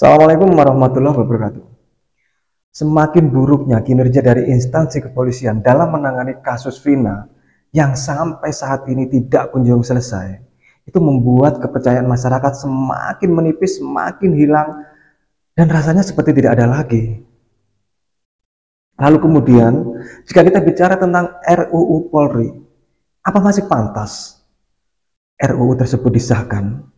Assalamualaikum warahmatullahi wabarakatuh. Semakin buruknya kinerja dari instansi kepolisian dalam menangani kasus Vina yang sampai saat ini tidak kunjung selesai, itu membuat kepercayaan masyarakat semakin menipis, semakin hilang, dan rasanya seperti tidak ada lagi. Lalu kemudian, jika kita bicara tentang RUU Polri, apa masih pantas RUU tersebut disahkan?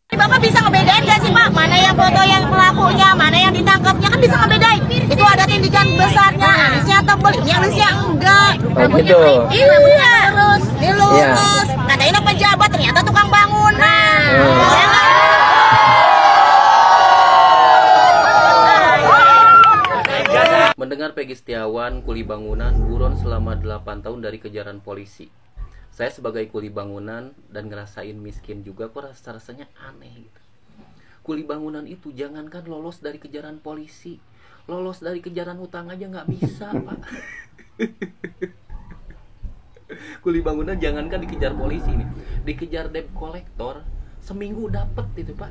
Bapak bisa ngebedain gak sih Pak? Mana yang foto yang pelakunya, mana yang ditangkapnya, kan bisa ngebedain. Itu ada tindikan besarnya, alisnya tebel, yang alisnya enggak. Gitu. Iya, terus dilurus. Katanya pejabat, ternyata tukang bangunan. Mendengar Peggy Setiawan, kuli bangunan, buron selama 8 tahun dari kejaran polisi. Saya sebagai kuli bangunan dan ngerasain miskin juga, kok rasanya aneh gitu. Kuli bangunan itu jangankan lolos dari kejaran polisi, lolos dari kejaran hutang aja nggak bisa, Pak. Kuli bangunan jangankan dikejar polisi nih, dikejar debt collector seminggu dapet itu, Pak.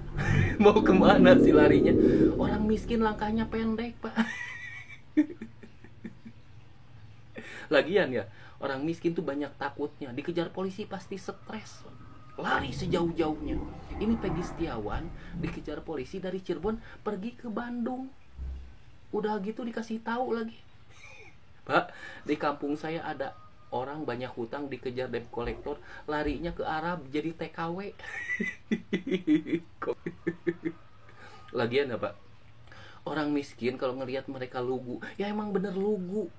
Mau kemana sih larinya? Orang miskin langkahnya pendek, Pak. Lagian ya, orang miskin tuh banyak takutnya, dikejar polisi pasti stres, lari sejauh-jauhnya. Ini Peggy Setiawan dikejar polisi dari Cirebon pergi ke Bandung, udah gitu dikasih tahu lagi, Pak, di kampung saya ada orang banyak hutang dikejar debt collector, larinya ke Arab jadi TKW. Lagian ya Pak, orang miskin kalau ngelihat mereka lugu, ya emang bener lugu.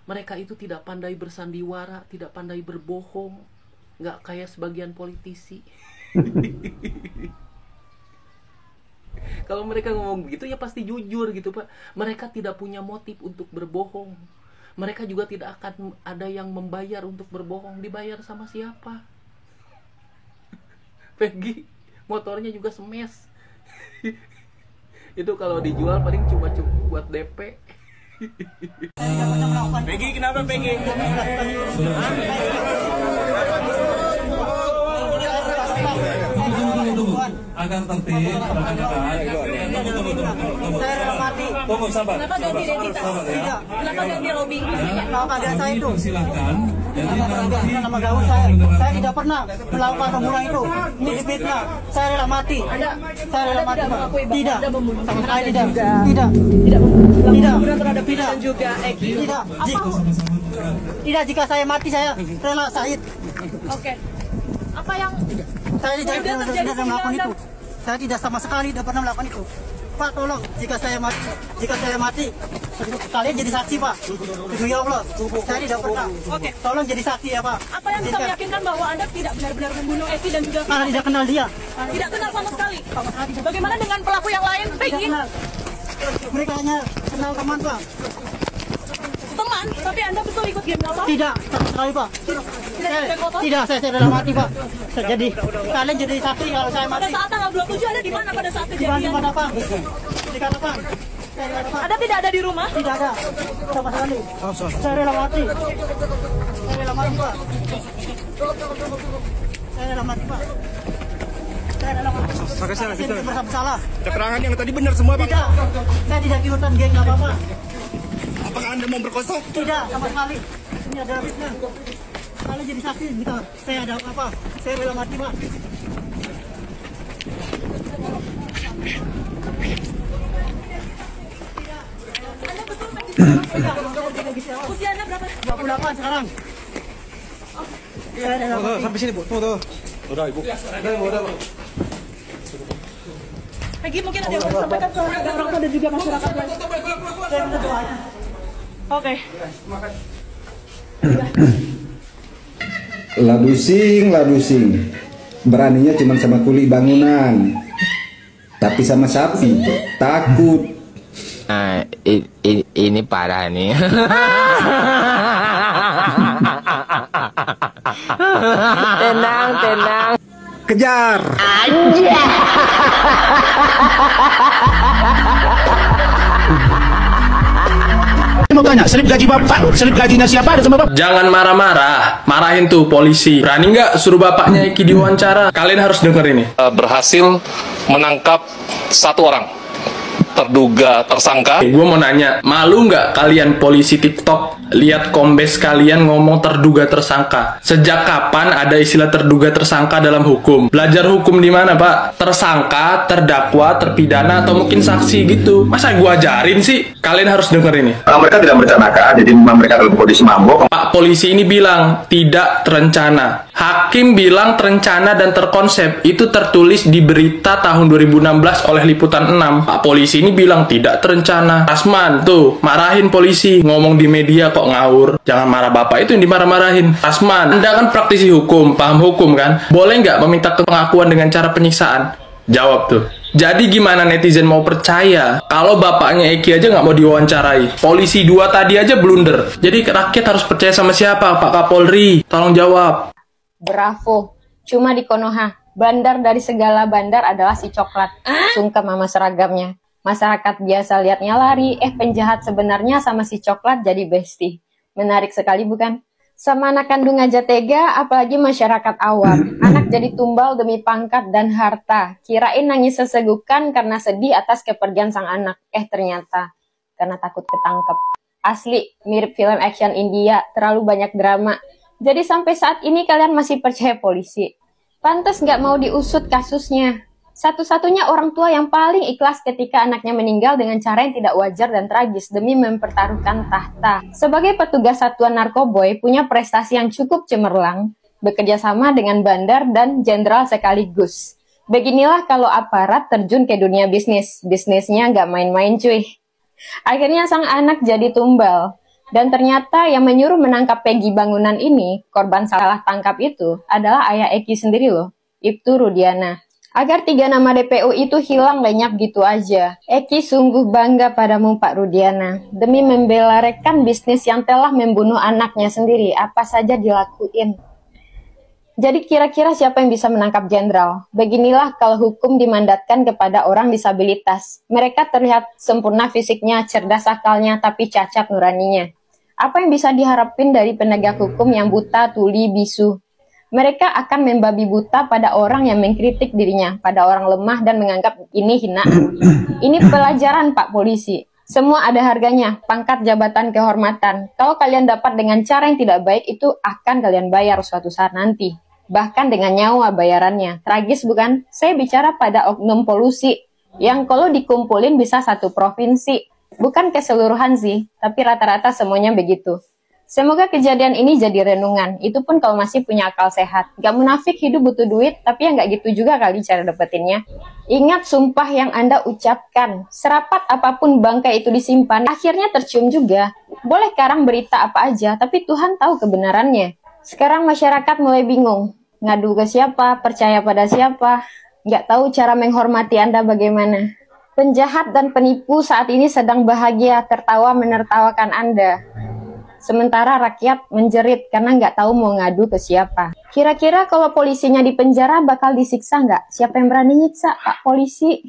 Mereka itu tidak pandai bersandiwara, tidak pandai berbohong, nggak kayak sebagian politisi. Kalau mereka ngomong begitu ya pasti jujur gitu Pak. Mereka tidak punya motif untuk berbohong. Mereka juga tidak akan ada yang membayar untuk berbohong. Dibayar sama siapa? Peggy, motornya juga smash. Itu kalau dijual paling cuma buat DP. Peggy, kenapa Peggy? Agar tertib, tunggu sabar. Kenapa ganti identitas? Kenapa ganti lobbying? Kalau keadaan saya itu Silakan. Jadi nanti nama gaul saya tidak pernah melakukan pembunuhan itu. Ini fitnah. Saya rela mati. Saya rela mati. Tidak. Sama sekali tidak. Tidak. Tidak. Terhadap Vina dan juga Eki. Tidak. Tidak. Jika saya mati saya rela syahid. Oke. Apa yang Saya tidak pernah melakukan itu. Saya tidak sama sekali tidak pernah melakukan itu. Pak, tolong jika saya mati, kalian jadi saksi Pak. Demi Allah, saya tidak pernah. Oke. Tolong jadi saksi ya Pak. Apa yang bisa meyakinkan bahwa Anda tidak benar-benar membunuh Eki dan juga Karena tidak kenal dia. tidak kenal sama sekali? Bagaimana dengan pelaku yang lain? Tidak Peggy, kenal. Mereka hanya kenal teman Pak. teman, tapi Anda betul ikut game apa? Tidak, sama sekali Pak. Tidak, saya rela mati Pak. Jadi kalian jadi saksi kalau saya Pada mati. saat tanggal 27 Anda di mana pada saat Di kejadian? mana Pak? Di mana Pak? Saya rela Pak. Anda tidak ada di rumah? Tidak ada sama sekali. Saya rela mati. Saya rela mati Pak. Saya rela mati Pak. Saya rela mati. Saya tidak merasa bersalah. Keterangan yang tadi benar semua Pak. Tidak. Saya tidak ikutan geng apa-apa. Apakah Anda mau berkosa? Tidak sama sekali. Ini adalah fitnah. Kalian jadi saksi jika saya ada apa-apa. Saya rela mati Pak. Usia Anda berapa? 28 sekarang. Saya rela mati. Sampai sini Bu, tunggu. Udah Ibu. Peggy, mungkin ada yang mau disampaikan ke orang tua dan juga masyarakat lain. Saya minta doanya. Oke. Ladusing, beraninya cuma sama kuli bangunan, tapi sama sapi takut. Nah, ini parah nih. Tenang. Kejar. Mau tanya, selip gaji bapak, selip gajinya siapa ada sama bapak? Jangan marah-marah, marahin tuh polisi. Berani nggak suruh bapaknya Eki diwawancara? Kalian harus denger ini. Berhasil menangkap 1 orang terduga tersangka. Gue mau nanya, malu nggak kalian polisi TikTok lihat kombes kalian ngomong terduga tersangka? Sejak kapan ada istilah terduga tersangka dalam hukum? Belajar hukum di mana, Pak? Tersangka, terdakwa, terpidana, atau mungkin saksi gitu? Masa gue ajarin sih? Kalian harus denger ini. Mereka tidak merencanakan, jadi memang mereka dalam kondisi mabuk. Pak polisi ini bilang tidak terencana. Hakim bilang terencana dan terkonsep. Itu tertulis di berita tahun 2016 oleh Liputan 6. Pak polisi ini bilang tidak terencana. Rasman, tuh, marahin polisi. Ngomong di media kok ngawur. Jangan marah bapak, itu yang dimarah-marahin. Rasman, Anda kan praktisi hukum, paham hukum kan? Boleh nggak meminta pengakuan dengan cara penyiksaan? Jawab tuh. Jadi gimana netizen mau percaya kalau bapaknya Eki aja nggak mau diwawancarai? Polisi 2 tadi aja blunder. Jadi rakyat harus percaya sama siapa? Pak Kapolri, tolong jawab. Bravo, cuma di Konoha. Bandar dari segala bandar adalah si coklat. Sungkem sama seragamnya. Masyarakat biasa liatnya lari, penjahat sebenarnya sama si coklat jadi bestie. Menarik sekali bukan? Sama anak kandung aja tega, apalagi masyarakat awam. Anak jadi tumbal demi pangkat dan harta. Kirain nangis sesegukan karena sedih atas kepergian sang anak. Ternyata karena takut ketangkep. Asli, mirip film action India, terlalu banyak drama. Jadi sampai saat ini kalian masih percaya polisi. Pantes nggak mau diusut kasusnya. Satu-satunya orang tua yang paling ikhlas ketika anaknya meninggal dengan cara yang tidak wajar dan tragis demi mempertaruhkan tahta. Sebagai petugas satuan narkoboy punya prestasi yang cukup cemerlang, bekerja sama dengan bandar dan jenderal sekaligus. Beginilah kalau aparat terjun ke dunia bisnis. Bisnisnya nggak main-main cuy. Akhirnya sang anak jadi tumbal. Dan ternyata yang menyuruh menangkap Peggy Bangunan ini, korban salah tangkap itu, adalah ayah Eki sendiri loh, Ibtu Rudiana. Agar 3 nama DPO itu hilang lenyap gitu aja. Eki sungguh bangga padamu Pak Rudiana. Demi membela rekan bisnis yang telah membunuh anaknya sendiri, apa saja dilakuin. Jadi kira-kira siapa yang bisa menangkap jenderal? Beginilah kalau hukum dimandatkan kepada orang disabilitas. Mereka terlihat sempurna fisiknya, cerdas akalnya, tapi cacat nuraninya. Apa yang bisa diharapin dari penegak hukum yang buta, tuli, bisu? Mereka akan membabi buta pada orang yang mengkritik dirinya, pada orang lemah dan menganggap ini hinaan. Ini pelajaran Pak Polisi. Semua ada harganya, pangkat, jabatan, kehormatan. Kalau kalian dapat dengan cara yang tidak baik, itu akan kalian bayar suatu saat nanti. Bahkan dengan nyawa bayarannya. Tragis bukan? Saya bicara pada oknum polusi, yang kalau dikumpulin bisa satu provinsi. Bukan keseluruhan sih, tapi rata-rata semuanya begitu. Semoga kejadian ini jadi renungan. Itu pun kalau masih punya akal sehat. Gak munafik hidup butuh duit, tapi ya gak gitu juga kali cara dapetinnya. Ingat sumpah yang Anda ucapkan. Serapat apapun bangkai itu disimpan, akhirnya tercium juga. Boleh karang berita apa aja, tapi Tuhan tahu kebenarannya. Sekarang masyarakat mulai bingung. Ngadu ke siapa, percaya pada siapa. Gak tahu cara menghormati Anda bagaimana. Penjahat dan penipu saat ini sedang bahagia, tertawa menertawakan Anda. Sementara rakyat menjerit karena nggak tahu mau ngadu ke siapa. Kira-kira kalau polisinya di penjara bakal disiksa nggak? Siapa yang berani nyiksa, Pak Polisi?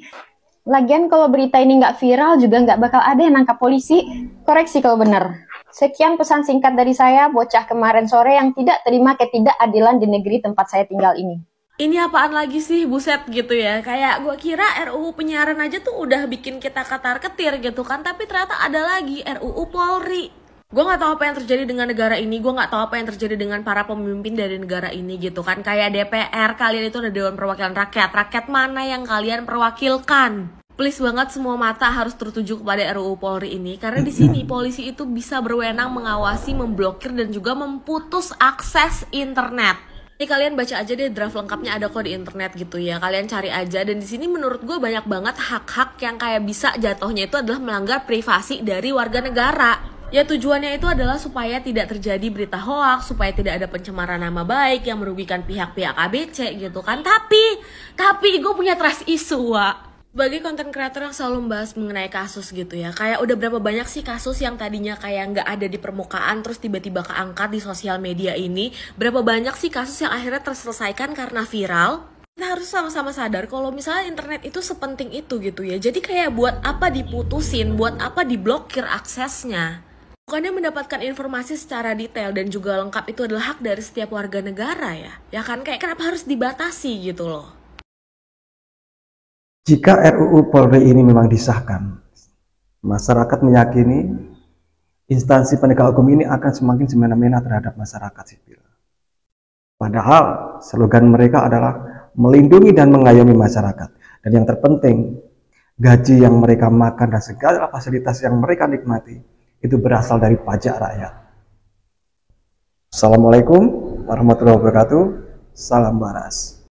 Lagian kalau berita ini nggak viral juga nggak bakal ada yang nangkap polisi. Koreksi kalau benar. Sekian pesan singkat dari saya, bocah kemarin sore yang tidak terima ketidakadilan di negeri tempat saya tinggal ini. Ini apaan lagi sih, buset gitu ya. Kayak gue kira RUU penyiaran aja tuh udah bikin kita katar-ketir gitu kan. Tapi ternyata ada lagi RUU Polri. Gue gak tahu apa yang terjadi dengan negara ini, gue gak tahu apa yang terjadi dengan para pemimpin dari negara ini gitu kan. Kayak DPR, kalian itu ada Dewan Perwakilan Rakyat. Rakyat mana yang kalian perwakilkan? Please banget semua mata harus tertuju kepada RUU Polri ini. Karena di sini polisi itu bisa berwenang mengawasi, memblokir, dan juga memutus akses internet. Ini kalian baca aja deh, draft lengkapnya ada kok di internet gitu ya. Kalian cari aja, dan di sini menurut gue banyak banget hak-hak yang kayak bisa jatuhnya itu adalah melanggar privasi dari warga negara. Ya tujuannya itu adalah supaya tidak terjadi berita hoaks, supaya tidak ada pencemaran nama baik yang merugikan pihak-pihak ABC gitu kan. Tapi gue punya trust issue, Wak. Sebagai konten kreator yang selalu membahas mengenai kasus gitu ya, kayak udah berapa banyak sih kasus yang tadinya kayak nggak ada di permukaan terus tiba-tiba keangkat di sosial media ini. Berapa banyak sih kasus yang akhirnya terselesaikan karena viral. Kita harus sama-sama sadar kalau misalnya internet itu sepenting itu gitu ya. Jadi kayak buat apa diputusin, buat apa diblokir aksesnya. Bukannya mendapatkan informasi secara detail dan juga lengkap itu adalah hak dari setiap warga negara ya. Ya kan, kayak kenapa harus dibatasi gitu loh. Jika RUU Polri ini memang disahkan, Masyarakat meyakini instansi penegak hukum ini akan semakin semena-mena terhadap masyarakat sipil. Padahal slogan mereka adalah melindungi dan mengayomi masyarakat. Dan yang terpenting, gaji yang mereka makan dan segala fasilitas yang mereka nikmati itu berasal dari pajak rakyat. Assalamualaikum warahmatullahi wabarakatuh. Salam waras.